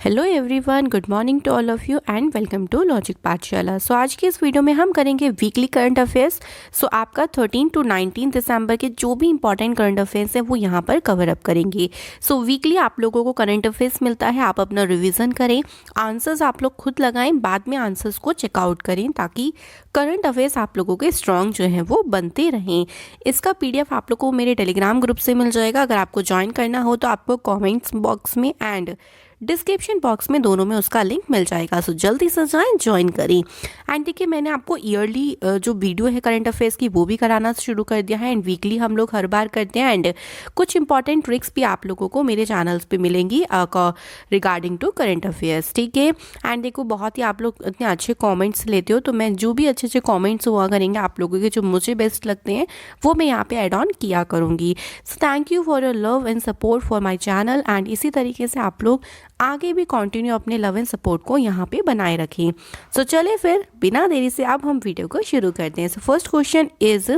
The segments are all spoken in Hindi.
Hello everyone, good morning to all of you and welcome to Logic Pathshala. So आज की इस वीडियो में हम करेंगे वीकली करंट अफेयर्स। सो आपका 13 टू 19 दिसंबर के जो भी इंपॉर्टेंट करंट अफेयर्स हैं वो यहाँ पर कवर अप करेंगे। सो वीकली आप लोगों को करंट अफेयर्स मिलता है, आप अपना रिविजन करें, आंसर्स आप लोग खुद लगाएं, बाद में आंसर्स को चेकआउट करें ताकि करंट अफेयर्स आप लोगों के स्ट्रॉन्ग जो हैं वो बनते रहें। इसका PDF आप लोगों को मेरे टेलीग्राम ग्रुप से मिल जाएगा। अगर आपको ज्वाइन करना हो तो आपको कॉमेंट्स बॉक्स में एंड डिस्क्रिप्शन बॉक्स में दोनों में उसका लिंक मिल जाएगा। सो जल्दी से जाएं, ज्वाइन करें। एंड देखिए, मैंने आपको ईयरली जो वीडियो है करंट अफेयर्स की वो भी कराना शुरू कर दिया है एंड वीकली हम लोग हर बार करते हैं। एंड कुछ इंपॉर्टेंट ट्रिक्स भी आप लोगों को मेरे चैनल्स पे मिलेंगी रिगार्डिंग टू करंट अफेयर्स, ठीक है। एंड देखो, बहुत ही आप लोग इतने अच्छे कॉमेंट्स लेते हो, तो मैं जो भी अच्छे अच्छे कॉमेंट्स हुआ करेंगे आप लोगों के जो मुझे बेस्ट लगते हैं वो मैं यहाँ पे ऐड ऑन किया करूँगी। So thank you for your love and support for my channel. And इसी तरीके से आप लोग आगे भी कंटिन्यू अपने लव एंड सपोर्ट को यहाँ पे बनाए रखें। सो चले फिर बिना देरी से अब हम वीडियो को शुरू करते हैं। So first question is,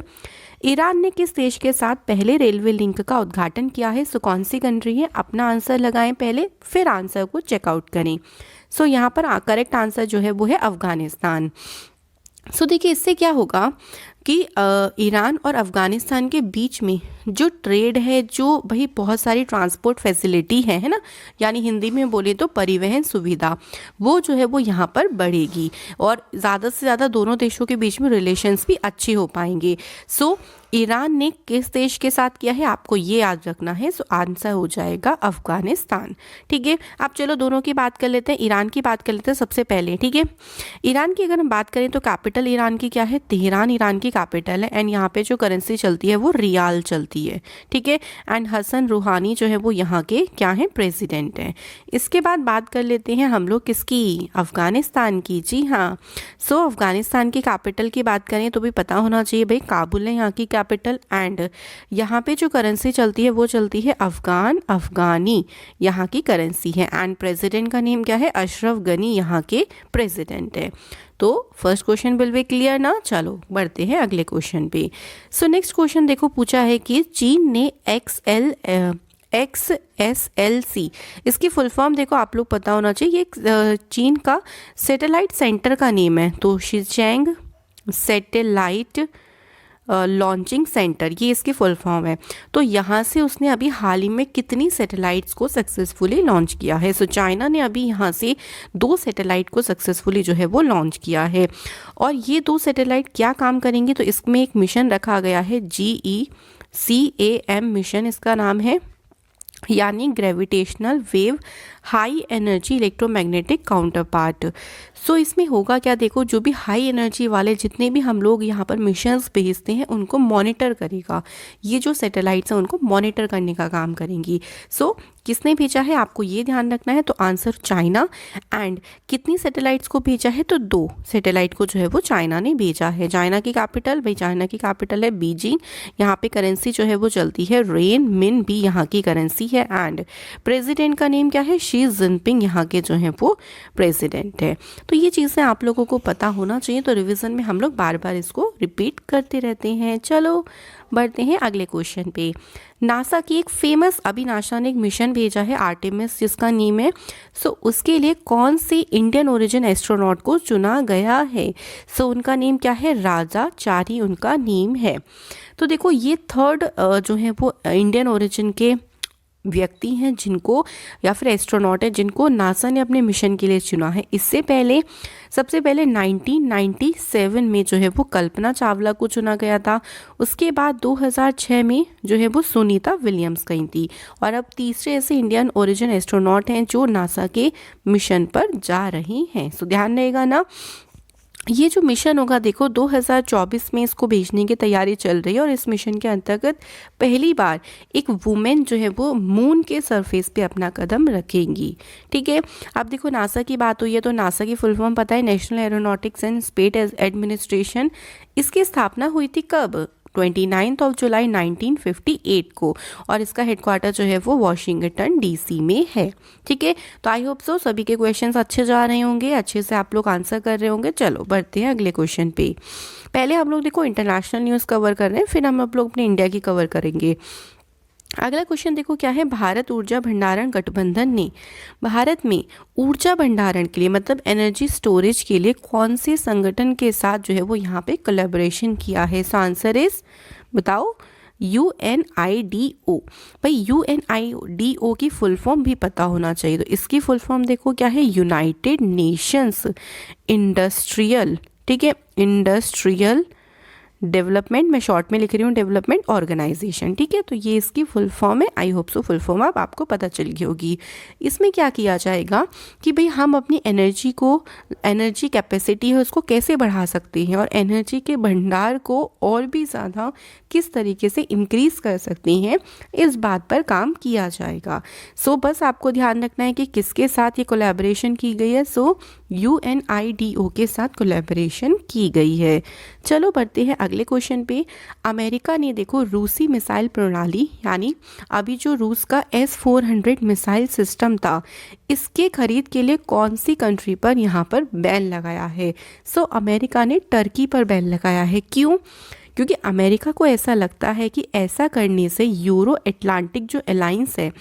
Iran ने किस देश के साथ पहले रेलवे लिंक का उद्घाटन किया है? सो कौन सी कंट्री है? अपना आंसर लगाएं पहले, फिर आंसर को चेकआउट करें। सो यहाँ पर करेक्ट आंसर जो है वो है अफगानिस्तान। सो देखिए, इससे क्या होगा कि ईरान और अफ़गानिस्तान के बीच में जो ट्रेड है, जो भाई बहुत सारी ट्रांसपोर्ट फैसिलिटी है ना, यानी हिंदी में बोले तो परिवहन सुविधा, वो जो है वो यहाँ पर बढ़ेगी और ज़्यादा से ज़्यादा दोनों देशों के बीच में रिलेशंस भी अच्छे हो पाएंगे। सो ईरान ने किस देश के साथ किया है आपको ये याद रखना है। सो आंसर हो जाएगा अफ़गानिस्तान, ठीक है। अब चलो दोनों की बात कर लेते हैं, ईरान की बात कर लेते हैं सबसे पहले, ठीक है। ईरान की अगर हम बात करें तो कैपिटल ईरान की क्या है? तेहरान ईरान की कैपिटल है। एंड यहाँ पे जो करेंसी चलती है वो रियाल चलती है, ठीक है। एंड हसन रूहानी जो है वो यहाँ के क्या है? प्रेसिडेंट है। इसके बाद बात कर लेते हैं हम लोग किसकी? अफ़गानिस्तान की, जी हाँ। सो अफ़गानिस्तान की कैपिटल की बात करें तो भी पता होना चाहिए भाई, काबुल है यहाँ की कैपिटल। एंड यहाँ पे जो करेंसी चलती है वो चलती है अफगानी यहाँ की करेंसी है। एंड प्रेसिडेंट का नेम क्या है? अशरफ गनी यहाँ के प्रेसिडेंट है। तो first question will be clear ना। चलो बढ़ते हैं अगले क्वेश्चन पे। सो नेक्स्ट क्वेश्चन देखो, पूछा है कि चीन ने XSLC, इसकी फुल फॉर्म देखो आप लोग पता होना चाहिए, ये चीन का सैटेलाइट सेंटर का नेम है। तो शिचैंग सैटेलाइट लॉन्चिंग सेंटर, ये इसकी फुल फॉर्म है। तो यहाँ से उसने अभी हाल ही में कितनी सैटेलाइट्स को सक्सेसफुली लॉन्च किया है? सो चाइना ने अभी यहाँ से 2 सैटेलाइट को सक्सेसफुली जो है वो लॉन्च किया है। और ये 2 सैटेलाइट क्या काम करेंगे? तो इसमें एक मिशन रखा गया है, GECAM मिशन इसका नाम है, यानी gravitational wave high energy electromagnetic counterpart. So इसमें होगा क्या? देखो, जो भी हाई एनर्जी वाले जितने भी हम लोग यहाँ पर मिशंस भेजते हैं उनको मॉनिटर करेगा। ये जो सैटेलाइट्स हैं उनको मॉनिटर करने का काम करेंगी। सो किसने भेजा है आपको ये ध्यान रखना है। तो आंसर चाइना। एंड कितनी सैटेलाइट्स को भेजा है? तो 2 सैटेलाइट को जो है वो चाइना ने भेजा है। चाइना की कैपिटल, भाई चाइना की कैपिटल है बीजिंग। यहाँ पे करेंसी जो है वो चलती है रेन मिन भी यहाँ की करेंसी है। एंड प्रेसिडेंट का नेम क्या है? शी जिनपिंग यहाँ के जो है वो प्रेसिडेंट है। तो ये चीज़ें आप लोगों को पता होना चाहिए, तो रिवीजन में हम लोग बार बार इसको रिपीट करते रहते हैं। चलो बढ़ते हैं अगले क्वेश्चन पे। नासा की एक फेमस, अभी नासा ने एक मिशन भेजा है आर्टेमिस जिसका नेम है। सो उसके लिए कौन से इंडियन ओरिजिन एस्ट्रोनॉट को चुना गया है? सो उनका नेम क्या है? राजा चारी उनका नेम है। तो देखो, ये थर्ड जो है वो इंडियन ओरिजिन के व्यक्ति हैं जिनको, या फिर एस्ट्रोनॉट है जिनको नासा ने अपने मिशन के लिए चुना है। इससे पहले सबसे पहले 1997 में जो है वो कल्पना चावला को चुना गया था। उसके बाद 2006 में जो है वो सुनीता विलियम्स गई थी। और अब तीसरे ऐसे इंडियन ओरिजिन एस्ट्रोनॉट हैं जो नासा के मिशन पर जा रही हैं। सो ध्यान रहेगा ना, ये जो मिशन होगा देखो 2024 में इसको भेजने की तैयारी चल रही है। और इस मिशन के अंतर्गत पहली बार एक वुमेन जो है वो मून के सरफेस पे अपना कदम रखेंगी, ठीक है। अब देखो, नासा की बात हुई है तो नासा की फुल फॉर्म पता है, national aeronautics and space administration. इसकी स्थापना हुई थी कब? 29 जुलाई 1958 को। और इसका हेडक्वार्टर जो है वो वॉशिंगटन DC में है, ठीक है। तो आई होप सो सभी के क्वेश्चंस अच्छे जा रहे होंगे, अच्छे से आप लोग आंसर कर रहे होंगे। चलो बढ़ते हैं अगले क्वेश्चन पे। पहले हम लोग देखो इंटरनेशनल न्यूज़ कवर कर रहे हैं, फिर हम लोग अपने इंडिया की कवर करेंगे। अगला क्वेश्चन देखो क्या है, भारत ऊर्जा भंडारण गठबंधन ने भारत में ऊर्जा भंडारण के लिए मतलब एनर्जी स्टोरेज के लिए कौन से संगठन के साथ जो है वो यहाँ पे कोलैबोरेशन किया है? सो आंसर इज, बताओ, UNIDO। भाई UNIDO की फुल फॉर्म भी पता होना चाहिए, तो इसकी फुल फॉर्म देखो क्या है, यूनाइटेड नेशंस इंडस्ट्रियल, ठीक है, इंडस्ट्रियल डेवलपमेंट, मैं शॉर्ट में लिख रही हूँ, डेवलपमेंट ऑर्गेनाइजेशन, ठीक है। तो ये इसकी फुल फॉर्म है। I hope so full form अब आपको पता चल गई होगी। इसमें क्या किया जाएगा कि भाई हम अपनी एनर्जी को, एनर्जी कैपेसिटी है उसको कैसे बढ़ा सकते हैं और एनर्जी के भंडार को और भी ज़्यादा किस तरीके से इंक्रीज़ कर सकते हैं, इस बात पर काम किया जाएगा। सो बस आपको ध्यान रखना है कि किसके साथ ये कोलैबोरेशन की गई है। सो UNIDO के साथ कोलैबोरेशन की गई है। चलो बढ़ते हैं अगले क्वेश्चन पे। अमेरिका ने देखो रूसी मिसाइल प्रणाली, यानी अभी जो रूस का S-400 मिसाइल सिस्टम था, इसके खरीद के लिए कौन सी कंट्री पर यहाँ पर बैन लगाया है? सो अमेरिका ने टर्की पर बैन लगाया है। क्यों? क्योंकि अमेरिका को ऐसा लगता है कि ऐसा करने से यूरो अटलांटिक जो अलायंस है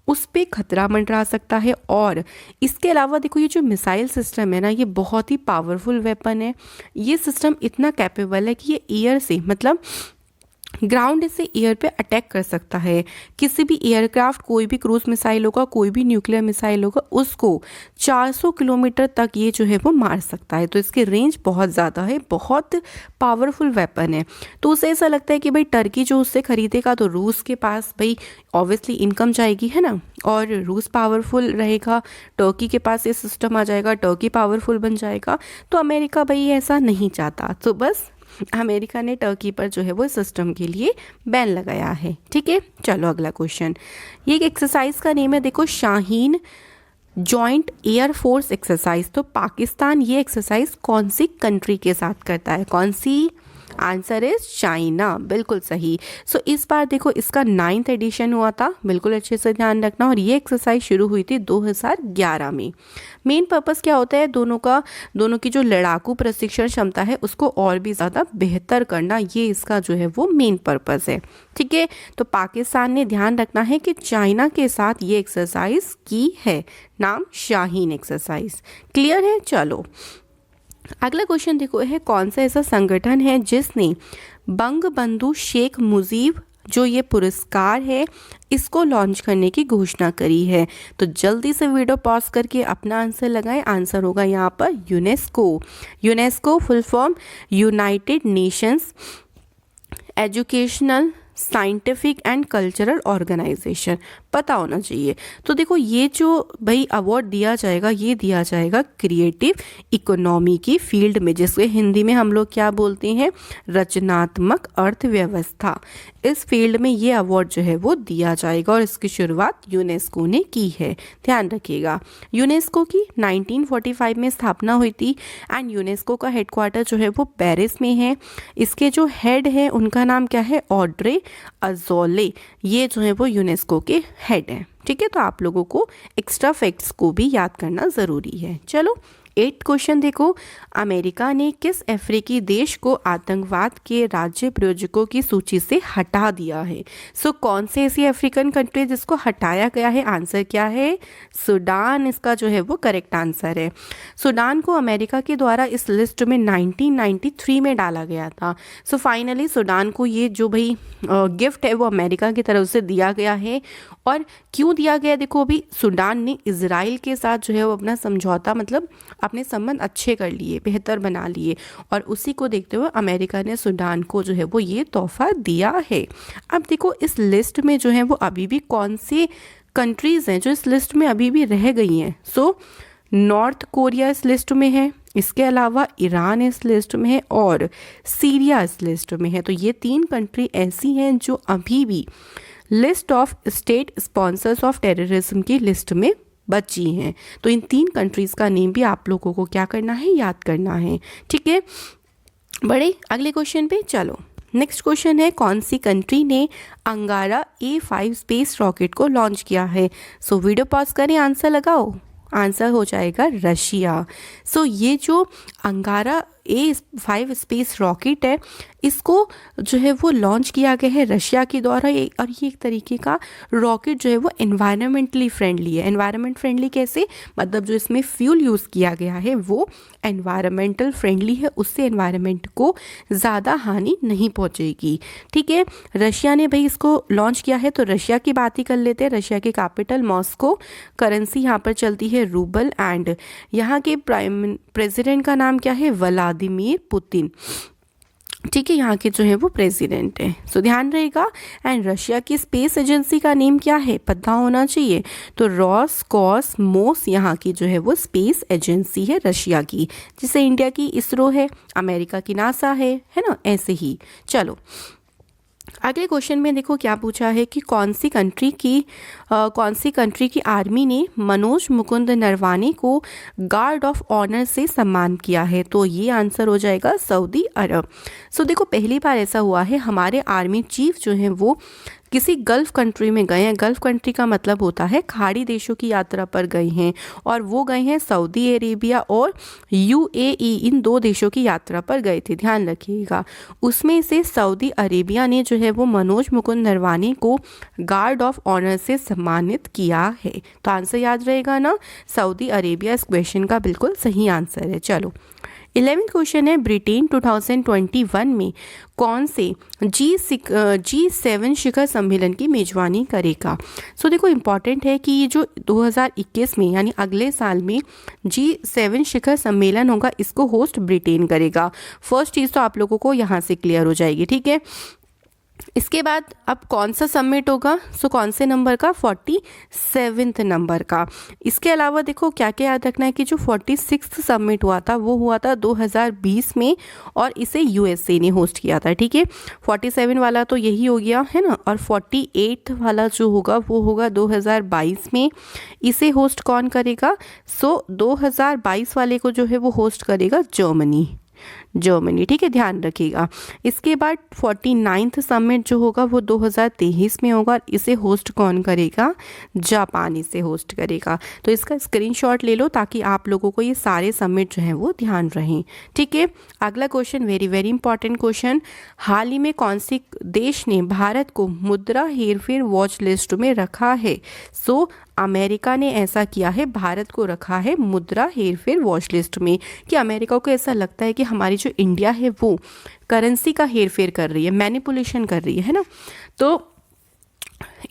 उस पे खतरा मंडरा सकता है। और इसके अलावा देखो ये जो मिसाइल सिस्टम है ना, ये बहुत ही पावरफुल वेपन है। ये सिस्टम इतना कैपेबल है कि ये एयर से, मतलब ग्राउंड से एयर पे अटैक कर सकता है। किसी भी एयरक्राफ्ट, कोई भी क्रूज मिसाइल होगा, कोई भी न्यूक्लियर मिसाइल होगा, उसको 400 किलोमीटर तक ये जो है वो मार सकता है। तो इसकी रेंज बहुत ज़्यादा है, बहुत पावरफुल वेपन है। तो उसे ऐसा लगता है कि भाई टर्की जो उससे खरीदेगा तो रूस के पास भाई ऑब्वियसली इनकम जाएगी, है ना, और रूस पावरफुल रहेगा, टर्की के पास ये सिस्टम आ जाएगा, टर्की पावरफुल बन जाएगा। तो अमेरिका भाई ऐसा नहीं चाहता, तो बस अमेरिका ने टर्की पर जो है वो सिस्टम के लिए बैन लगाया है। ठीक है, चलो अगला क्वेश्चन। ये एक एक्सरसाइज का नेम है, देखो, Shaheen joint air force exercise. तो पाकिस्तान ये एक्सरसाइज कौन सी कंट्री के साथ करता है? कौन सी? आंसर इज चाइना, बिल्कुल सही। सो इस बार देखो इसका 9th एडिशन हुआ था, बिल्कुल अच्छे से ध्यान रखना। और ये एक्सरसाइज शुरू हुई थी 2011 में। मेन पर्पस क्या होता है? दोनों की जो लड़ाकू प्रशिक्षण क्षमता है उसको और भी ज़्यादा बेहतर करना, ये इसका जो है वो मेन पर्पस है। ठीक है, तो पाकिस्तान ने ध्यान रखना है कि चाइना के साथ ये एक्सरसाइज की है, नाम शाहीन एक्सरसाइज। क्लियर है? चलो अगला क्वेश्चन देखो है, कौन सा ऐसा संगठन है जिसने बंग बंधु शेख मुजीब जो ये पुरस्कार है इसको लॉन्च करने की घोषणा करी है? तो जल्दी से वीडियो पॉज करके अपना आंसर लगाएं। आंसर होगा यहाँ पर UNESCO. UNESCO full form United Nations Educational Scientific and Cultural Organization, पता होना चाहिए। तो देखो ये जो भाई अवार्ड दिया जाएगा, ये दिया जाएगा क्रिएटिव इकोनॉमी की फील्ड में, जिसके हिंदी में हम लोग क्या बोलते हैं? रचनात्मक अर्थव्यवस्था। इस फील्ड में ये अवार्ड जो है वो दिया जाएगा और इसकी शुरुआत यूनेस्को ने की है, ध्यान रखिएगा। यूनेस्को की 1945 में स्थापना हुई थी एंड यूनेस्को का हेडक्वार्टर जो है वो पेरिस में है। इसके जो हेड है उनका नाम क्या है? ऑड्रे अजौले, ये जो है वो यूनेस्को के हेड हैं। ठीक है, तो आप लोगों को एक्स्ट्रा फैक्ट्स को भी याद करना ज़रूरी है। चलो 8th क्वेश्चन देखो, अमेरिका ने किस अफ्रीकी देश को आतंकवाद के राज्य प्रायोजकों की सूची से हटा दिया है? सो कौन से ऐसी अफ्रीकन कंट्री जिसको हटाया गया है? आंसर क्या है? सूडान इसका जो है वो करेक्ट आंसर है। सूडान को अमेरिका के द्वारा इस लिस्ट में 1993 में डाला गया था। सो फाइनली सूडान को ये जो भाई गिफ्ट है वो अमेरिका की तरफ से दिया गया है। और क्यों दिया गया? देखो अभी सूडान ने इजराइल के साथ जो है वो अपना समझौता, मतलब अपने संबंध अच्छे कर लिए, बेहतर बना लिए, और उसी को देखते हुए अमेरिका ने सूडान को जो है वो ये तोहफा दिया है। अब देखो इस लिस्ट में जो है वो अभी भी कौन सी कंट्रीज़ हैं जो इस लिस्ट में अभी भी रह गई हैं? सो नॉर्थ कोरिया इस लिस्ट में है, इसके अलावा ईरान इस लिस्ट में है और सीरिया इस लिस्ट में है। तो ये 3 कंट्री ऐसी हैं जो अभी भी list of state sponsors of terrorism की लिस्ट में बची हैं। तो इन 3 कंट्रीज़ का नेम भी आप लोगों को क्या करना है? याद करना है। ठीक है, बड़े अगले क्वेश्चन पे चलो। नेक्स्ट क्वेश्चन है, कौन सी कंट्री ने अंगारा A5 स्पेस रॉकेट को लॉन्च किया है? सो वीडियो पॉज करें, आंसर लगाओ। आंसर हो जाएगा रशिया। सो ये जो अंगारा A5 स्पेस रॉकेट है, इसको जो है वो लॉन्च किया गया है रशिया के द्वारा। और ये एक तरीके का रॉकेट जो है वो एनवायरमेंटली फ्रेंडली है। एनवायरमेंट फ्रेंडली कैसे, मतलब जो इसमें फ्यूल यूज़ किया गया है वो एनवायरमेंटल फ्रेंडली है, उससे एनवायरमेंट को ज़्यादा हानि नहीं पहुंचेगी। ठीक है, रशिया ने भाई इसको लॉन्च किया है, तो रशिया की बात ही कर लेते हैं। रशिया की कैपिटल मॉस्को, करेंसी यहाँ पर चलती है रूबल, एंड यहाँ के प्रेसिडेंट का नाम क्या है, व्लादिमीर पुतिन। ठीक है, यहाँ के जो है वो प्रेसिडेंट है, सो ध्यान रहेगा। एंड रशिया की स्पेस एजेंसी का नेम क्या है, पता होना चाहिए, तो रोसकॉसमोस यहाँ की जो है वो स्पेस एजेंसी है रशिया की। जिसे इंडिया की इसरो है, अमेरिका की नासा है ना, ऐसे ही। चलो अगले क्वेश्चन में देखो क्या पूछा है कि कौन सी कंट्री की आर्मी ने मनोज मुकुंद नरवाने को गार्ड ऑफ ऑनर से सम्मान किया है, तो ये आंसर हो जाएगा सऊदी अरब। सो देखो पहली बार ऐसा हुआ है, हमारे आर्मी चीफ जो हैं वो किसी गल्फ कंट्री में गए हैं। गल्फ कंट्री का मतलब होता है खाड़ी देशों की यात्रा पर गए हैं, और वो गए हैं सऊदी अरेबिया और यूएई, इन 2 देशों की यात्रा पर गए थे, ध्यान रखिएगा। उसमें से सऊदी अरेबिया ने जो है वो मनोज मुकुंद नरवाने को गार्ड ऑफ ऑनर से सम्मानित किया है, तो आंसर याद रहेगा ना, सऊदी अरेबिया इस क्वेश्चन का बिल्कुल सही आंसर है। चलो 11th क्वेश्चन है, ब्रिटेन 2021 में कौन से G7 शिखर सम्मेलन की मेजबानी करेगा। सो देखो इम्पॉर्टेंट है कि ये जो 2021 में यानी अगले साल में G7 शिखर सम्मेलन होगा, इसको होस्ट ब्रिटेन करेगा। फर्स्ट चीज़ तो आप लोगों को यहाँ से क्लियर हो जाएगी। ठीक है, इसके बाद अब कौन सा समिट होगा, सो कौन से नंबर का, 47वें नंबर का। इसके अलावा देखो क्या क्या याद रखना है कि जो 46वां समिट हुआ था वो हुआ था 2020 में, और इसे यूएसए ने होस्ट किया था। ठीक है, 47 वाला तो यही हो गया है ना, और 48 वाला जो होगा वो होगा 2022 में। इसे होस्ट कौन करेगा, सो 2022 वाले को जो है वो होस्ट करेगा जर्मनी। ठीक है, ध्यान रखिएगा। इसके बाद 49वां समिट जो होगा वो 2023 में होगा, इसे होस्ट कौन करेगा, जापान इसे होस्ट करेगा। तो इसका स्क्रीनशॉट ले लो ताकि आप लोगों को ये सारे समिट जो हैं वो ध्यान रहें। ठीक है, अगला question very very important question, हाल ही में कौन सी देश ने भारत को मुद्रा हेरफेर वॉच लिस्ट में रखा है। सो अमेरिका ने ऐसा किया है, भारत को रखा है मुद्रा हेरफेर वॉच लिस्ट में, कि अमेरिका को ऐसा लगता है कि हमारी जो इंडिया है वो करेंसी का हेरफेर कर रही है, मैनिपुलेशन कर रही है ना। तो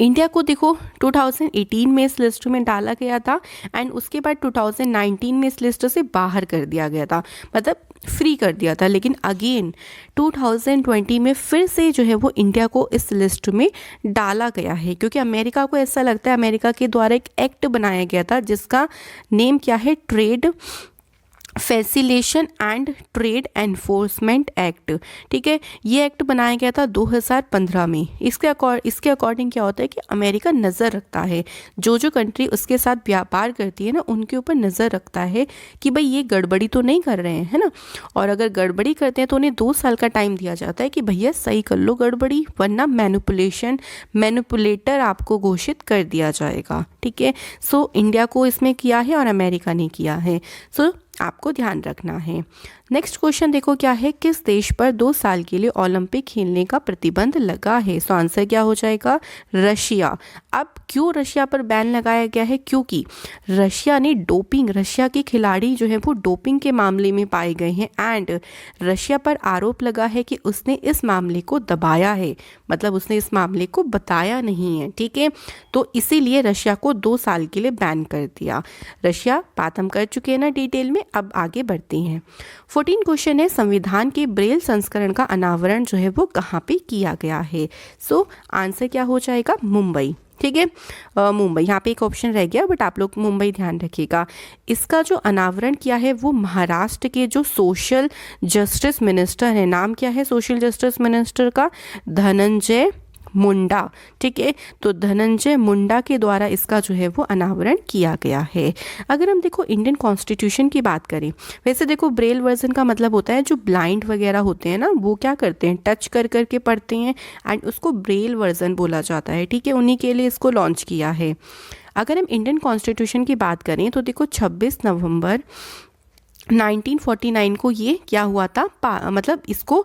इंडिया को देखो 2018 में इस लिस्ट में डाला गया था, एंड उसके बाद 2019 में इस लिस्ट से बाहर कर दिया गया था, मतलब फ्री कर दिया था। लेकिन अगेन 2020 में फिर से जो है वो इंडिया को इस लिस्ट में डाला गया है, क्योंकि अमेरिका को ऐसा लगता है, अमेरिका के द्वारा एक एक्ट बनाया गया था जिसका नेम क्या है, trade facilitation and trade enforcement act. ठीक है, ये एक्ट बनाया गया था 2015 में। इसके अकॉर्डिंग क्या होता है कि अमेरिका नज़र रखता है, जो कंट्री उसके साथ व्यापार करती है ना, उनके ऊपर नज़र रखता है कि भाई ये गड़बड़ी तो नहीं कर रहे हैं, है ना। और अगर गड़बड़ी करते हैं तो उन्हें 2 साल का टाइम दिया जाता है कि भैया सही कर लो गड़बड़ी, वरना मैनिपुलेटर आपको घोषित कर दिया जाएगा। ठीक है, सो इंडिया को इसमें किया है और अमेरिका ने किया है, सो आपको ध्यान रखना है। नेक्स्ट क्वेश्चन देखो क्या है, किस देश पर 2 साल के लिए ओलंपिक खेलने का प्रतिबंध लगा है। सो आंसर क्या हो जाएगा, रशिया। अब क्यों रशिया पर बैन लगाया गया है, क्योंकि रशिया ने रशिया के खिलाड़ी जो है वो डोपिंग के मामले में पाए गए हैं, एंड रशिया पर आरोप लगा है कि उसने इस मामले को दबाया है, मतलब उसने इस मामले को बताया नहीं है। ठीक है, तो इसीलिए रशिया को 2 साल के लिए बैन कर दिया। रशिया बात हम कर चुके हैं ना डिटेल में, अब आगे बढ़ते हैं। 14 क्वेश्चन है, संविधान के ब्रेल संस्करण का अनावरण जो है वो कहाँ पे किया गया है। सो आंसर क्या हो जाएगा, मुंबई। ठीक है, मुंबई, यहाँ पे एक ऑप्शन रह गया बट आप लोग मुंबई ध्यान रखिएगा। इसका जो अनावरण किया है वो महाराष्ट्र के जो सोशल जस्टिस मिनिस्टर है, नाम क्या है सोशल जस्टिस मिनिस्टर का, धनंजय मुंडा। ठीक है, तो धनंजय मुंडा के द्वारा इसका जो है वो अनावरण किया गया है। अगर हम देखो इंडियन कॉन्स्टिट्यूशन की बात करें, वैसे देखो ब्रेल वर्जन का मतलब होता है जो ब्लाइंड वगैरह होते हैं ना, वो क्या करते हैं, टच कर करके पढ़ते हैं, एंड उसको ब्रेल वर्जन बोला जाता है। ठीक है, उन्हीं के लिए इसको लॉन्च किया है। अगर हम इंडियन कॉन्स्टिट्यूशन की बात करें तो देखो 26 नवंबर 1949 को ये क्या हुआ था, मतलब इसको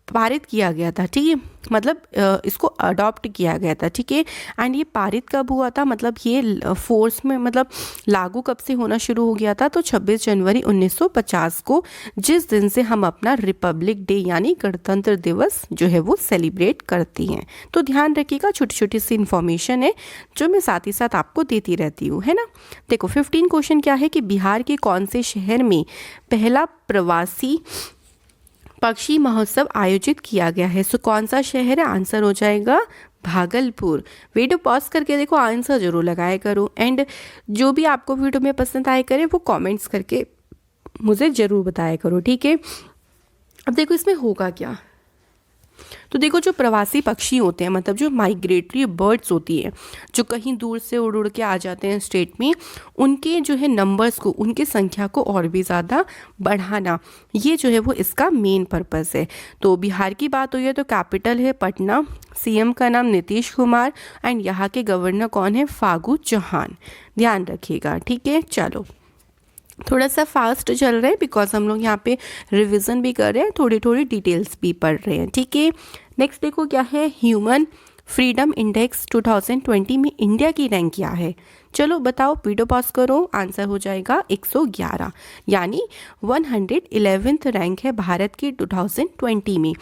पारित किया गया था, ठीक है, मतलब इसको अडॉप्ट किया गया था, ठीक है। एंड ये पारित कब हुआ था, मतलब ये फोर्स में मतलब लागू कब से होना शुरू हो गया था, तो 26 जनवरी 1950 को, जिस दिन से हम अपना रिपब्लिक डे यानी गणतंत्र दिवस जो है वो सेलिब्रेट करती हैं। तो ध्यान रखिएगा, छोटी छोटी सी इन्फॉर्मेशन है जो मैं साथ ही साथ आपको देती रहती हूँ, है ना। देखो 15 क्वेश्चन क्या है कि बिहार के कौन से शहर में पहला प्रवासी पक्षी महोत्सव आयोजित किया गया है। सो कौन सा शहर है, आंसर हो जाएगा भागलपुर। वीडियो पॉज करके देखो, आंसर जरूर लगाया करो। एंड जो भी आपको वीडियो में पसंद आए करे वो कमेंट्स करके मुझे ज़रूर बताया करो, ठीक है। अब देखो इसमें होगा क्या, तो देखो जो प्रवासी पक्षी होते हैं, मतलब जो माइग्रेटरी बर्ड्स होती है, जो कहीं दूर से उड़ उड़ के आ जाते हैं स्टेट में, उनके जो है नंबर्स को, उनकी संख्या को और भी ज़्यादा बढ़ाना, ये जो है वो इसका मेन पर्पस है। तो बिहार की बात हुई है तो कैपिटल है पटना, सीएम का नाम नीतीश कुमार, एंड यहाँ के गवर्नर कौन है, फागू चौहान। ध्यान रखिएगा, ठीक है। चलो थोड़ा सा फास्ट चल रहे हैं बिकॉज हम लोग यहाँ पे रिवीजन भी कर रहे हैं, थोड़ी थोड़ी डिटेल्स भी पढ़ रहे हैं, ठीक है। नेक्स्ट देखो क्या है, ह्यूमन फ्रीडम इंडेक्स 2020 में इंडिया की रैंक क्या है। चलो बताओ, वीडियो पॉज करो, आंसर हो जाएगा 111, यानी 111th रैंक है भारत की 2020 में।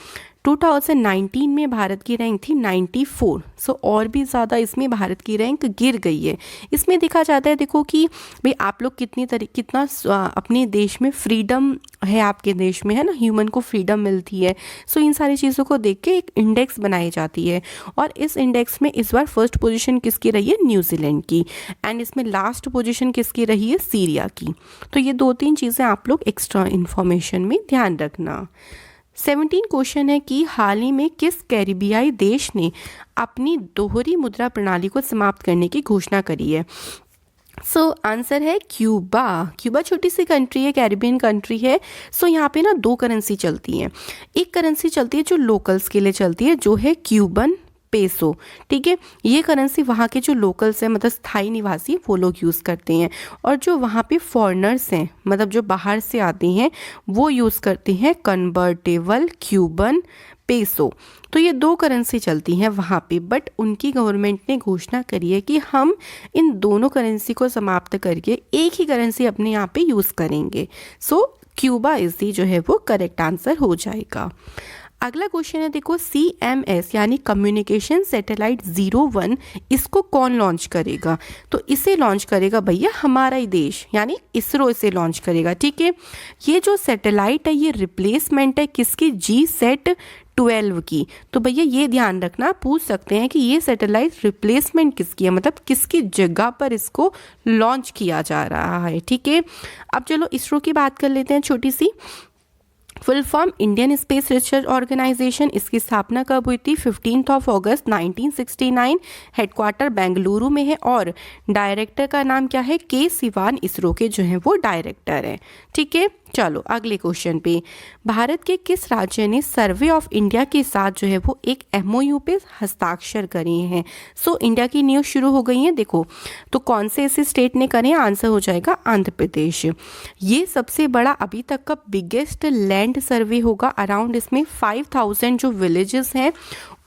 2019 में भारत की रैंक थी 94, सो और भी ज़्यादा इसमें भारत की रैंक गिर गई है। इसमें देखा जाता है, देखो कि भाई आप लोग कितना अपने देश में फ्रीडम है, आपके देश में है ना, ह्यूमन को फ्रीडम मिलती है। सो इन सारी चीज़ों को देख के एक इंडेक्स बनाई जाती है, और इस इंडेक्स में इस बार फर्स्ट पोजीशन किसकी रही है, न्यूजीलैंड की, एंड इसमें लास्ट पोजीशन किसकी रही है, सीरिया की। तो ये 2-3 चीज़ें आप लोग एक्स्ट्रा इन्फॉर्मेशन में ध्यान रखना। 17 क्वेश्चन है कि हाल ही में किस कैरिबियाई देश ने अपनी दोहरी मुद्रा प्रणाली को समाप्त करने की घोषणा करी है। सो आंसर है क्यूबा। क्यूबा छोटी सी कंट्री है, कैरिबियन कंट्री है। सो यहाँ पे ना 2 करेंसी चलती हैं। एक करेंसी चलती है जो लोकल्स के लिए चलती है, जो है क्यूबन पेसो, ठीक है। ये करेंसी वहाँ के जो लोकल्स हैं, मतलब स्थायी निवासी, वो लोग यूज़ करते हैं, और जो वहाँ पे फॉरेनर्स हैं, मतलब जो बाहर से आते हैं, वो यूज़ करते हैं कन्वर्टेबल क्यूबन पेसो। तो ये 2 करेंसी चलती हैं वहाँ पे, बट उनकी गवर्नमेंट ने घोषणा करी है कि हम इन दोनों करेंसी को समाप्त करके एक ही करेंसी अपने यहाँ पे यूज़ करेंगे। सो क्यूबा इज दी जो है वो करेक्ट आंसर हो जाएगा। अगला क्वेश्चन है, देखो CMS यानी कम्युनिकेशन सैटेलाइट 01, इसको कौन लॉन्च करेगा। तो इसे लॉन्च करेगा भैया हमारा ही देश, यानी इसरो इसे लॉन्च करेगा, ठीक है। ये जो सैटेलाइट है ये रिप्लेसमेंट है किसकी, GSAT-12 की। तो भैया ये ध्यान रखना, पूछ सकते हैं कि ये सैटेलाइट रिप्लेसमेंट किसकी है, मतलब किसकी जगह पर इसको लॉन्च किया जा रहा है, ठीक है। अब चलो इसरो की बात कर लेते हैं छोटी सी। Full form Indian Space Research Organisation, इसकी स्थापना कब हुई थी, 15 अगस्त 1969। हेडक्वार्टर बेंगलुरु में है, और डायरेक्टर का नाम क्या है, के सिवान, इसरो के जो है वो डायरेक्टर हैं, ठीक है। चलो अगले क्वेश्चन पे, भारत के किस राज्य ने सर्वे ऑफ इंडिया के साथ जो है वो एक MOU पे हस्ताक्षर करे हैं। सो इंडिया की न्यूज़ शुरू हो गई है, देखो तो कौन से ऐसे स्टेट ने करे, आंसर हो जाएगा आंध्र प्रदेश। ये सबसे बड़ा अभी तक का बिगेस्ट लैंड सर्वे होगा, अराउंड इसमें 5000 जो विलेजेस हैं,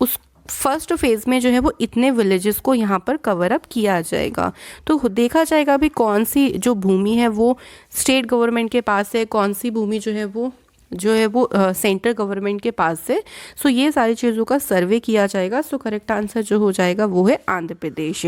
उस फर्स्ट फेज़ में जो है वो इतने विलेजेस को यहाँ पर कवर अप किया जाएगा। तो देखा जाएगा अभी कौन सी जो भूमि है वो स्टेट गवर्नमेंट के पास है, कौन सी भूमि जो है वो सेंट्रल गवर्नमेंट के पास से। सो ये सारी चीज़ों का सर्वे किया जाएगा। सो करेक्ट आंसर जो हो जाएगा वो है आंध्र प्रदेश।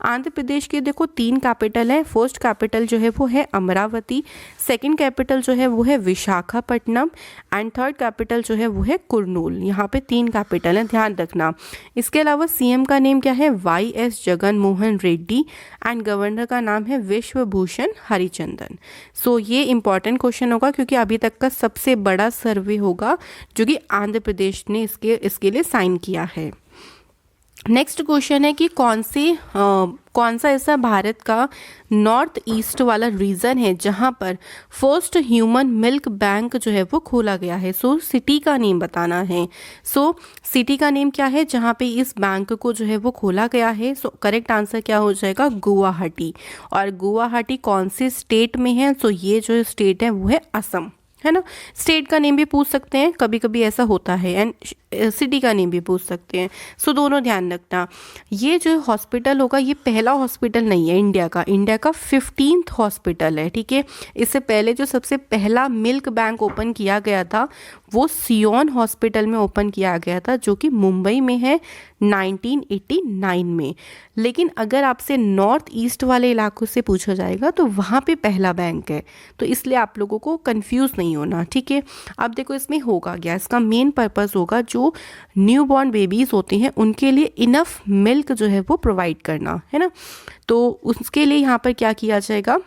आंध्र प्रदेश के देखो 3 कैपिटल है। फर्स्ट कैपिटल जो है वो है अमरावती, सेकंड कैपिटल जो है वो है विशाखापट्टनम, एंड थर्ड कैपिटल जो है वो है कुर्नूल। यहाँ पे 3 कैपिटल है, ध्यान रखना। इसके अलावा CM का नेम क्या है, YS Jagan Mohan Reddy, and governor का नाम है विश्वभूषण हरिचंदन। सो ये इंपॉर्टेंट क्वेश्चन होगा क्योंकि अभी तक का सबसे बड़ा सर्वे होगा जो कि आंध्र प्रदेश ने इसके लिए साइन किया है। नेक्स्ट क्वेश्चन है कि कौन सा ऐसा भारत का नॉर्थ ईस्ट वाला रीजन है जहां पर फर्स्ट ह्यूमन मिल्क बैंक जो है वो खोला गया है। सो सिटी का नेम बताना है। सो सिटी का नेम क्या है जहां पे इस बैंक को जो है वो खोला गया है। सो करेक्ट आंसर क्या हो जाएगा, गुवाहाटी। और गुवाहाटी कौन से स्टेट में है, सो ये जो स्टेट है वो है असम, है ना। स्टेट का नेम भी पूछ सकते हैं, कभी कभी ऐसा होता है, एंड सिटी का नेम भी पूछ सकते हैं। सो दोनों ध्यान रखना। ये जो हॉस्पिटल होगा ये पहला हॉस्पिटल नहीं है इंडिया का 15th हॉस्पिटल है, ठीक है। इससे पहले जो सबसे पहला मिल्क बैंक ओपन किया गया था वो सियोन हॉस्पिटल में ओपन किया गया था, जो कि मुंबई में है 1989 में। लेकिन अगर आपसे नॉर्थ ईस्ट वाले इलाकों से पूछा जाएगा तो वहाँ पे पहला बैंक है, तो इसलिए आप लोगों को कंफ्यूज नहीं होना, ठीक है। अब देखो इसमें होगा क्या, इसका मेन पर्पस होगा जो न्यू बॉर्न बेबीज होते हैं उनके लिए इनफ मिल्क जो है वो प्रोवाइड करना, है ना। तो उसके लिए यहाँ पर क्या किया जाएगा,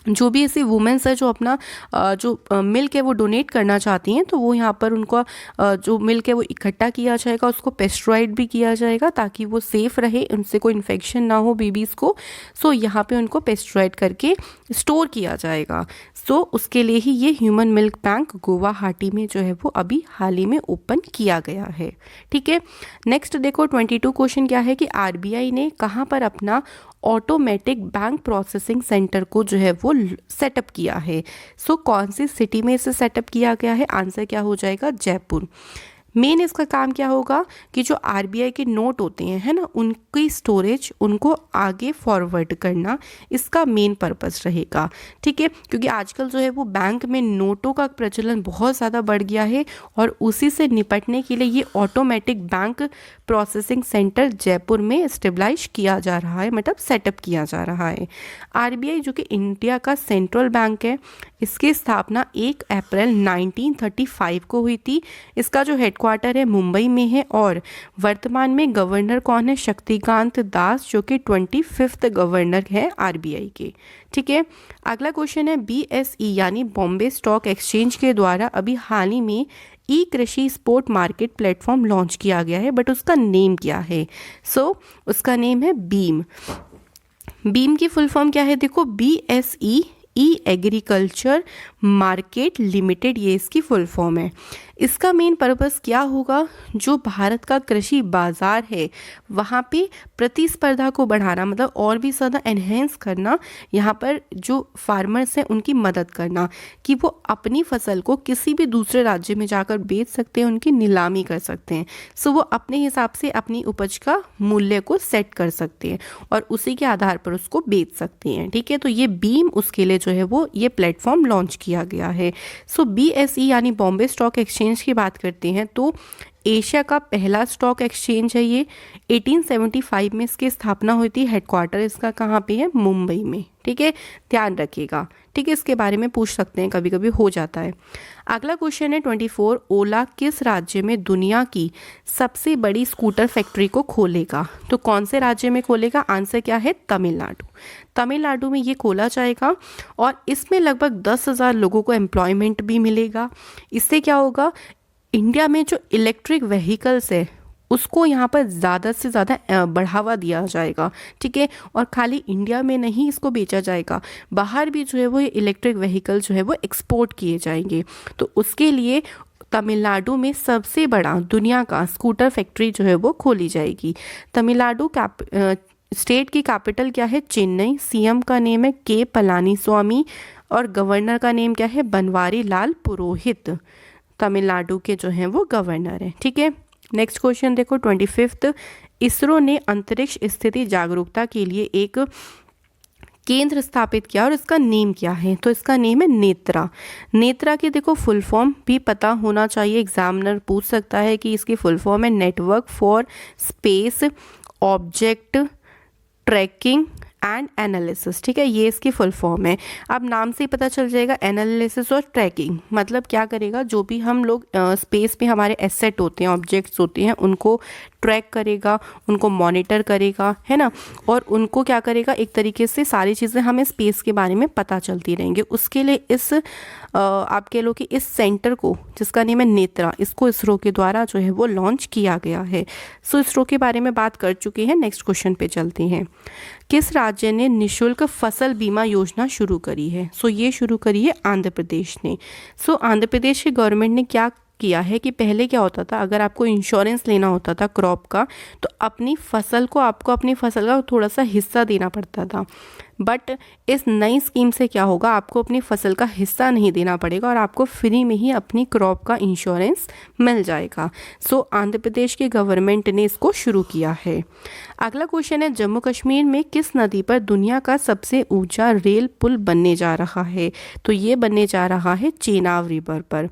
जो भी ऐसी वुमेन्स है जो अपना जो मिल्क है वो डोनेट करना चाहती हैं, तो वो यहाँ पर उनको जो मिल्क है वो इकट्ठा किया जाएगा, उसको पेस्टराइड भी किया जाएगा ताकि वो सेफ़ रहे, उनसे कोई इन्फेक्शन ना हो बेबीज़ को। सो यहाँ पे उनको पेस्टराइड करके स्टोर किया जाएगा। सो उसके लिए ही ये ह्यूमन मिल्क बैंक गुवाहाटी में जो है वो अभी हाल ही में ओपन किया गया है, ठीक है। नेक्स्ट देखो 22 क्वेश्चन क्या है कि आरबीआई ने कहाँ पर अपना ऑटोमेटिक बैंक प्रोसेसिंग सेंटर को जो है वो सेटअप किया है। सो कौन सी सिटी में इसे सेटअप किया गया है, आंसर क्या हो जाएगा, जयपुर। मेन इसका काम क्या होगा कि जो आरबीआई के नोट होते हैं, है ना, उनकी स्टोरेज उनको आगे फॉरवर्ड करना इसका मेन पर्पस रहेगा, ठीक है। क्योंकि आजकल जो है वो बैंक में नोटों का प्रचलन बहुत ज़्यादा बढ़ गया है और उसी से निपटने के लिए ये automatic bank processing centre Jaipur में स्टेबलाइज किया जा रहा है, मतलब सेटअप किया जा रहा है। आरबीआई जो कि इंडिया का सेंट्रल बैंक है, इसकी स्थापना 1 अप्रैल 1935 को हुई थी। इसका जो हेडक्वार्टर है मुंबई में है और वर्तमान में गवर्नर कौन है, शक्तिकांत दास, जो कि 25th गवर्नर है आरबीआई के, ठीक है। अगला क्वेश्चन है बीएसई यानी बॉम्बे स्टॉक एक्सचेंज के द्वारा अभी हाल ही में ई कृषि स्पोर्ट मार्केट प्लेटफॉर्म लॉन्च किया गया है, बट उसका नेम क्या है। सो उसका नेम है बीम। बीम की फुल फॉर्म क्या है, देखो बीएसई ई एग्रीकल्चर मार्केट लिमिटेड, ये इसकी फुल फॉर्म है। इसका मेन पर्पस क्या होगा, जो भारत का कृषि बाजार है वहाँ पे प्रतिस्पर्धा को बढ़ाना, मतलब और भी ज़्यादा एनहेंस करना, यहाँ पर जो फार्मर्स हैं उनकी मदद करना कि वो अपनी फसल को किसी भी दूसरे राज्य में जाकर बेच सकते हैं, उनकी नीलामी कर सकते हैं। सो वो अपने हिसाब से अपनी उपज का मूल्य को सेट कर सकते हैं और उसी के आधार पर उसको बेच सकते हैं, ठीक है। तो ये बीम उसके लिए जो है वो ये प्लेटफॉर्म लॉन्च किया गया है। सो बीएसई यानी बॉम्बे स्टॉक एक्सचेंज की बात करते हैं तो एशिया का पहला स्टॉक एक्सचेंज है ये। 1875 में इसकी स्थापना हुई थी। हेडक्वार्टर इसका कहाँ पे है, मुंबई में, ठीक है, ध्यान रखिएगा, ठीक है। इसके बारे में पूछ सकते हैं, कभी कभी हो जाता है। अगला क्वेश्चन है 24, ओला किस राज्य में दुनिया की सबसे बड़ी स्कूटर फैक्ट्री को खोलेगा। तो कौन से राज्य में खोलेगा, आंसर क्या है, तमिलनाडु। तमिलनाडु में ये खोला जाएगा और इसमें लगभग 10,000 लोगों को एम्प्लॉयमेंट भी मिलेगा। इससे क्या होगा, इंडिया में जो इलेक्ट्रिक व्हीकल्स है उसको यहाँ पर ज़्यादा से ज़्यादा बढ़ावा दिया जाएगा, ठीक है। और खाली इंडिया में नहीं इसको बेचा जाएगा, बाहर भी जो है वो इलेक्ट्रिक व्हीकल जो है वो एक्सपोर्ट किए जाएंगे। तो उसके लिए तमिलनाडु में सबसे बड़ा दुनिया का स्कूटर फैक्ट्री जो है वो खोली जाएगी। तमिलनाडु स्टेट की कैपिटल क्या है, चेन्नई। सीएम का नेम है के पलानीस्वामी और गवर्नर का नेम क्या है, बनवारी लाल पुरोहित। तमिलनाडु के जो हैं वो गवर्नर हैं, ठीक है। नेक्स्ट क्वेश्चन देखो 25, इसरो ने अंतरिक्ष स्थिति जागरूकता के लिए एक केंद्र स्थापित किया और इसका नेम क्या है। तो इसका नेम है नेत्रा। नेत्रा की देखो फुल फॉर्म भी पता होना चाहिए, एग्जामिनर पूछ सकता है कि इसकी फुल फॉर्म है network for space object tracking and analysis, ठीक है, ये इसकी फुल फॉर्म है। अब नाम से ही पता चल जाएगा, एनालिसिस और ट्रैकिंग मतलब क्या करेगा, जो भी हम लोग स्पेस में हमारे एसेट होते हैं, ऑब्जेक्ट्स होते हैं, उनको ट्रैक करेगा, उनको मॉनिटर करेगा, है ना, और उनको क्या करेगा, एक तरीके से सारी चीज़ें हमें स्पेस के बारे में पता चलती रहेंगी। उसके लिए इस आप कह लो कि इस सेंटर को, जिसका नेम है नेत्रा, इसको इसरो के द्वारा जो है वो लॉन्च किया गया है। सो इसरो के बारे में बात कर चुके हैं, नेक्स्ट क्वेश्चन पे चलते हैं। किस राज्य ने निशुल्क फसल बीमा योजना शुरू करी है? सो ये शुरू करी है आंध्र प्रदेश ने। सो आंध्र प्रदेश के गवर्नमेंट ने क्या किया है कि पहले क्या होता था, अगर आपको इंश्योरेंस लेना होता था क्रॉप का, तो अपनी फसल को आपको अपनी फसल का थोड़ा सा हिस्सा देना पड़ता था। बट इस नई स्कीम से क्या होगा, आपको अपनी फसल का हिस्सा नहीं देना पड़ेगा और आपको फ्री में ही अपनी क्रॉप का इंश्योरेंस मिल जाएगा। सो आंध्र प्रदेश के गवर्नमेंट ने इसको शुरू किया है। अगला क्वेश्चन है, जम्मू कश्मीर में किस नदी पर दुनिया का सबसे ऊंचा रेल पुल बनने जा रहा है? तो ये बनने जा रहा है चेनाब रिवर पर।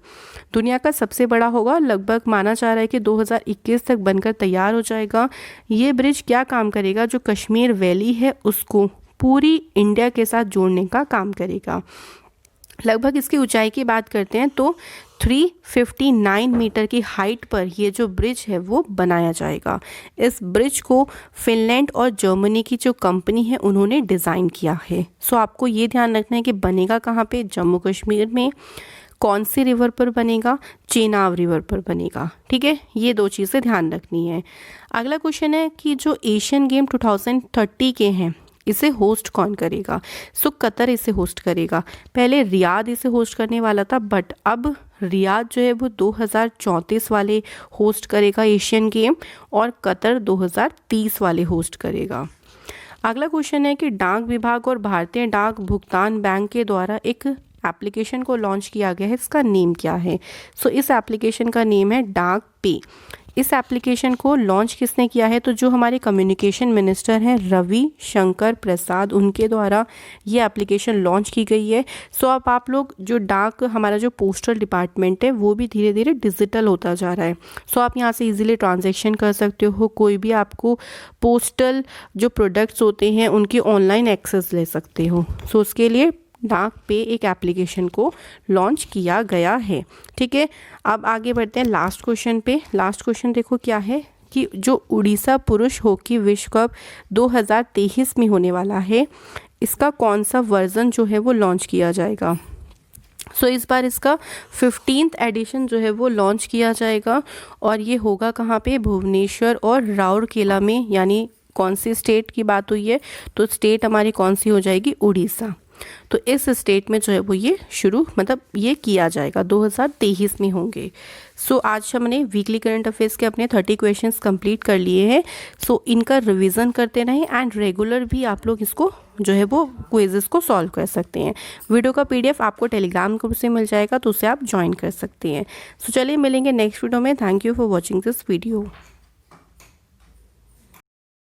दुनिया का सबसे बड़ा होगा, लगभग माना जा रहा है कि 2021 तक बनकर तैयार हो जाएगा। ये ब्रिज क्या काम करेगा, जो कश्मीर वैली है उसको पूरी इंडिया के साथ जोड़ने का काम करेगा। लगभग इसकी ऊंचाई की बात करते हैं तो 359 मीटर की हाइट पर ये जो ब्रिज है वो बनाया जाएगा। इस ब्रिज को फिनलैंड और जर्मनी की जो कंपनी है उन्होंने डिज़ाइन किया है। सो आपको ये ध्यान रखना है कि बनेगा कहाँ पे, जम्मू कश्मीर में। कौन सी रिवर पर बनेगा? चेनाब रिवर पर बनेगा। ठीक है, ये दो चीज़ें ध्यान रखनी है। अगला क्वेश्चन है कि जो एशियन गेम 2030 के हैं, इसे होस्ट कौन करेगा? सो कतर इसे होस्ट करेगा। पहले रियाद इसे होस्ट करने वाला था, बट अब रियाद जो है वो 2034 वाले होस्ट करेगा एशियन गेम, और कतर 2030 वाले होस्ट करेगा। अगला क्वेश्चन है कि डाक विभाग और भारतीय डाक भुगतान बैंक के द्वारा एक एप्लीकेशन को लॉन्च किया गया है, इसका नेम क्या है? सो इस एप्लीकेशन का नेम है डाक पे। इस एप्लीकेशन को लॉन्च किसने किया है? तो जो हमारे कम्युनिकेशन मिनिस्टर हैं रवि शंकर प्रसाद, उनके द्वारा ये एप्लीकेशन लॉन्च की गई है। सो अब आप लोग जो डाक, हमारा जो पोस्टल डिपार्टमेंट है वो भी धीरे धीरे डिजिटल होता जा रहा है। सो आप यहाँ से इजीली ट्रांजैक्शन कर सकते हो, कोई भी आपको पोस्टल जो प्रोडक्ट्स होते हैं उनकी ऑनलाइन एक्सेस ले सकते हो। सो उसके लिए डाक पे एक एप्लीकेशन को लॉन्च किया गया है। ठीक है, अब आगे बढ़ते हैं लास्ट क्वेश्चन पे। लास्ट क्वेश्चन देखो क्या है कि जो उड़ीसा पुरुष हॉकी विश्व कप 2023 में होने वाला है, इसका कौन सा वर्जन जो है वो लॉन्च किया जाएगा? सो इस बार इसका 15th एडिशन जो है वो लॉन्च किया जाएगा, और ये होगा कहाँ पे? भुवनेश्वर और राउरकेला में। यानी कौन सी स्टेट की बात हुई है? तो स्टेट हमारी कौन सी हो जाएगी? उड़ीसा। तो इस स्टेट में जो है वो ये शुरू, मतलब ये किया जाएगा, 2023 में होंगे। सो आज हमने वीकली करंट अफेयर्स के अपने 30 क्वेश्चंस कंप्लीट कर लिए हैं। सो इनका रिवीजन करते रहें, एंड रेगुलर भी आप लोग इसको जो है वो क्विज़ेस को सॉल्व कर सकते हैं। वीडियो का PDF आपको टेलीग्राम ग्रुप से मिल जाएगा, तो उसे आप ज्वाइन कर सकते हैं। सो चलिए मिलेंगे नेक्स्ट वीडियो में। Thank you for watching this video.